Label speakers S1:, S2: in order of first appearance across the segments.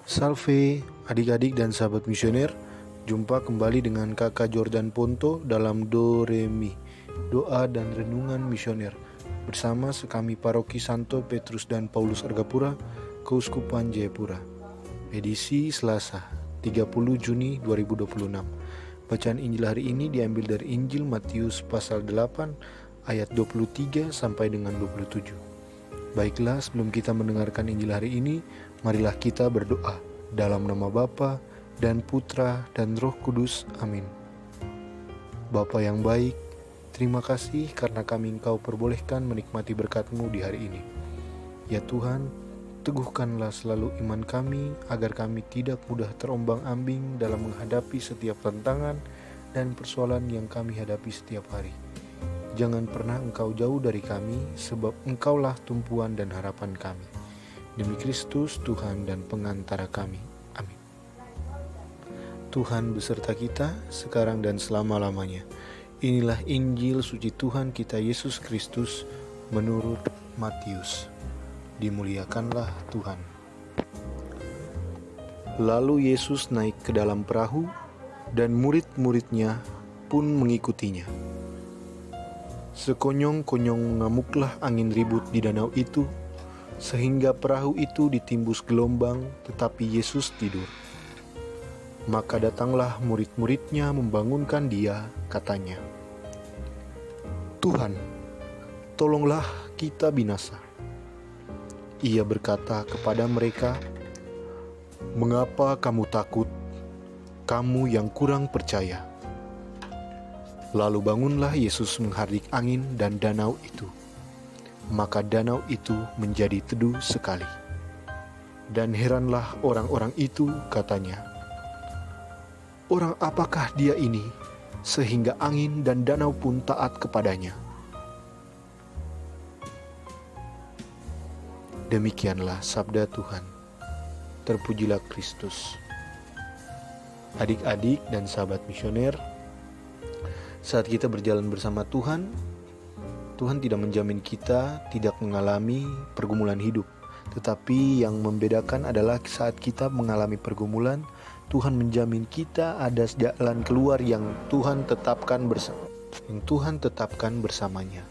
S1: Salve adik-adik dan sahabat misioner. Jumpa kembali dengan kakak Jordan Ponto dalam Do Re Mi, doa dan renungan misioner, bersama sekami Paroki Santo Petrus dan Paulus Argapura, Keuskupan Jayapura. Edisi Selasa, 30 Juni 2026. Bacaan Injil hari ini diambil dari Injil Matius pasal 8 ayat 23 sampai dengan 27. Baiklah, sebelum kita mendengarkan Injil hari ini, marilah kita berdoa dalam nama Bapa dan Putra dan Roh Kudus. Amin. Bapa yang baik, terima kasih karena kami Engkau perbolehkan menikmati berkat-Mu di hari ini. Ya Tuhan, teguhkanlah selalu iman kami agar kami tidak mudah terombang-ambing dalam menghadapi setiap tantangan dan persoalan yang kami hadapi setiap hari. Jangan pernah Engkau jauh dari kami, sebab Engkaulah tumpuan dan harapan kami. Demi Kristus, Tuhan dan pengantara kami. Amin. Tuhan beserta kita, sekarang dan selama-lamanya. Inilah Injil suci Tuhan kita Yesus Kristus menurut Matius. Dimuliakanlah Tuhan. Lalu Yesus naik ke dalam perahu, dan murid-muridnya pun mengikutinya. Sekonyong-konyong mengamuklah angin ribut di danau itu, sehingga perahu itu ditimbus gelombang, tetapi Yesus tidur. Maka datanglah murid-muridnya membangunkan dia, katanya, "Tuhan, tolonglah kita binasa." Ia berkata kepada mereka, "Mengapa kamu takut, kamu yang kurang percaya?" Lalu bangunlah Yesus menghardik angin dan danau itu. Maka danau itu menjadi teduh sekali. Dan heranlah orang-orang itu, katanya, "Orang apakah dia ini, sehingga angin dan danau pun taat kepadanya?" Demikianlah sabda Tuhan. Terpujilah Kristus. Adik-adik dan sahabat misioner, saat kita berjalan bersama Tuhan, Tuhan tidak menjamin kita tidak mengalami pergumulan hidup. Tetapi yang membedakan adalah saat kita mengalami pergumulan, Tuhan menjamin kita ada jalan keluar yang Tuhan tetapkan bersamanya.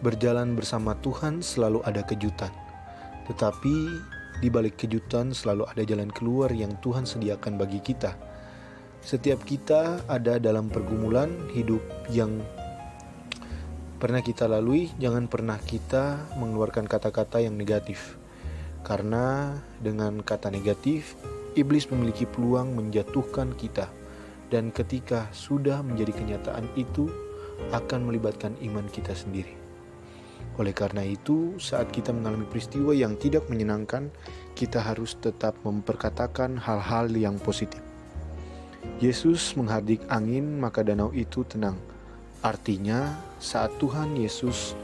S1: Berjalan bersama Tuhan selalu ada kejutan. Tetapi di balik kejutan selalu ada jalan keluar yang Tuhan sediakan bagi kita. Setiap kita ada dalam pergumulan hidup yang pernah kita lalui. Jangan pernah kita mengeluarkan kata-kata yang negatif, karena dengan kata negatif iblis memiliki peluang menjatuhkan kita, dan ketika sudah menjadi kenyataan itu akan melibatkan iman kita sendiri. Oleh karena itu, saat kita mengalami peristiwa yang tidak menyenangkan, kita harus tetap memperkatakan hal-hal yang positif. Yesus menghardik angin, maka danau itu tenang. Artinya, saat Tuhan Yesus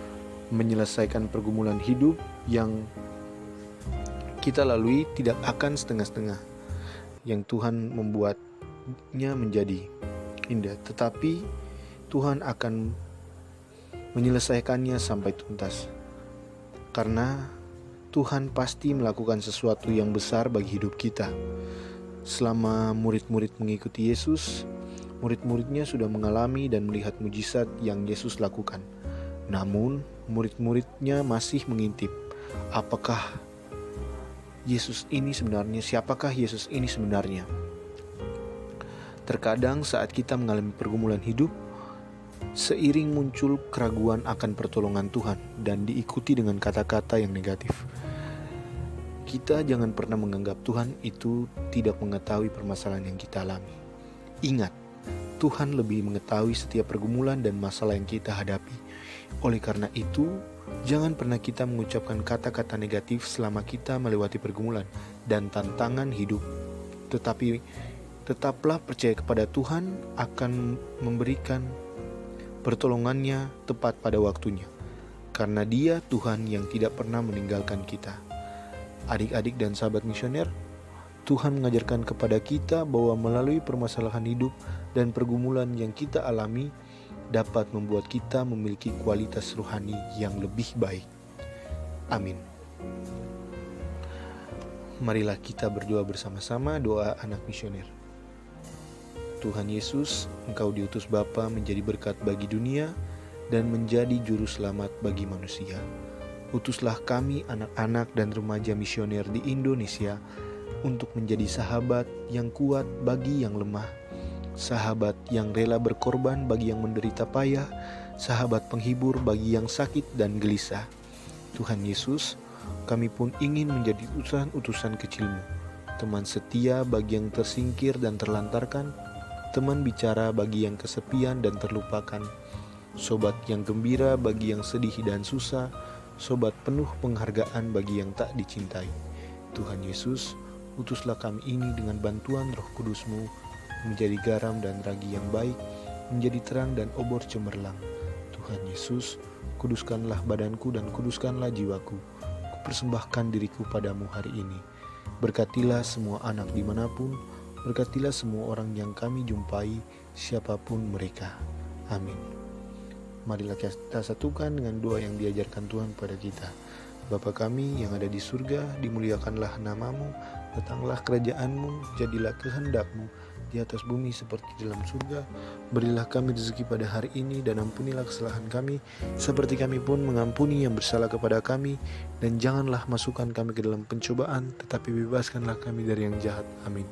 S1: menyelesaikan pergumulan hidup yang kita lalui tidak akan setengah-setengah, yang Tuhan membuatnya menjadi indah, tetapi Tuhan akan menyelesaikannya sampai tuntas. Karena Tuhan pasti melakukan sesuatu yang besar bagi hidup kita. Selama murid-murid mengikuti Yesus, murid-muridnya sudah mengalami dan melihat mujizat yang Yesus lakukan. Namun, murid-muridnya masih mengintip, siapakah Yesus ini sebenarnya? Terkadang saat kita mengalami pergumulan hidup, seiring muncul keraguan akan pertolongan Tuhan dan diikuti dengan kata-kata yang negatif. Kita jangan pernah menganggap Tuhan itu tidak mengetahui permasalahan yang kita alami. Ingat, Tuhan lebih mengetahui setiap pergumulan dan masalah yang kita hadapi. Oleh karena itu, jangan pernah kita mengucapkan kata-kata negatif selama kita melewati pergumulan dan tantangan hidup. Tetapi tetaplah percaya kepada Tuhan akan memberikan pertolongannya tepat pada waktunya, karena Dia Tuhan yang tidak pernah meninggalkan kita. Adik-adik dan sahabat misioner, Tuhan mengajarkan kepada kita bahwa melalui permasalahan hidup dan pergumulan yang kita alami dapat membuat kita memiliki kualitas rohani yang lebih baik. Amin. Marilah kita berdoa bersama-sama doa anak misioner. Tuhan Yesus, Engkau diutus Bapa menjadi berkat bagi dunia dan menjadi juru selamat bagi manusia. Utuslah kami anak-anak dan remaja misioner di Indonesia untuk menjadi sahabat yang kuat bagi yang lemah, sahabat yang rela berkorban bagi yang menderita payah, sahabat penghibur bagi yang sakit dan gelisah. Tuhan Yesus, kami pun ingin menjadi utusan-utusan kecil-Mu, teman setia bagi yang tersingkir dan terlantarkan, teman bicara bagi yang kesepian dan terlupakan, sobat yang gembira bagi yang sedih dan susah, sobat penuh penghargaan bagi yang tak dicintai. Tuhan Yesus, utuslah kami ini dengan bantuan Roh Kudus-Mu menjadi garam dan ragi yang baik, menjadi terang dan obor cemerlang. Tuhan Yesus, kuduskanlah badanku dan kuduskanlah jiwaku. Kupersembahkan diriku padamu hari ini. Berkatilah semua anak dimanapun, berkatilah semua orang yang kami jumpai, siapapun mereka. Amin. Marilah kita satukan dengan doa yang diajarkan Tuhan pada kita. Bapa kami yang ada di surga, dimuliakanlah nama-Mu, datanglah kerajaan-Mu, jadilah kehendak-Mu di atas bumi seperti di dalam surga. Berilah kami rezeki pada hari ini dan ampunilah kesalahan kami, seperti kami pun mengampuni yang bersalah kepada kami. Dan janganlah masukkan kami ke dalam pencobaan, tetapi bebaskanlah kami dari yang jahat. Amin.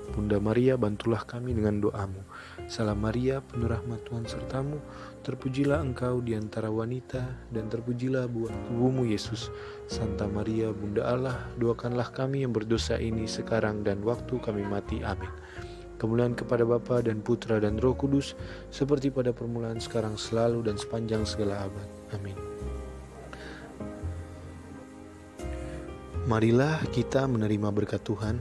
S1: Bunda Maria, bantulah kami dengan doa-Mu. Salam Maria, penuh rahmat Tuhan sertamu, terpujilah engkau di antara wanita, dan terpujilah buah tubuhmu Yesus. Santa Maria, Bunda Allah, doakanlah kami yang berdosa ini sekarang dan waktu kami mati. Amin. Kemuliaan kepada Bapa dan Putra dan Roh Kudus, seperti pada permulaan, sekarang, selalu, dan sepanjang segala abad. Amin. Marilah kita menerima berkat Tuhan.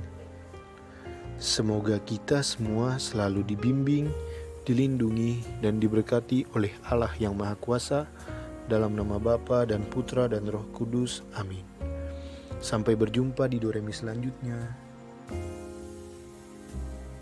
S1: Semoga kita semua selalu dibimbing, dilindungi, dan diberkati oleh Allah yang Maha Kuasa, dalam nama Bapa dan Putra dan Roh Kudus. Amin. Sampai berjumpa di Doremi selanjutnya.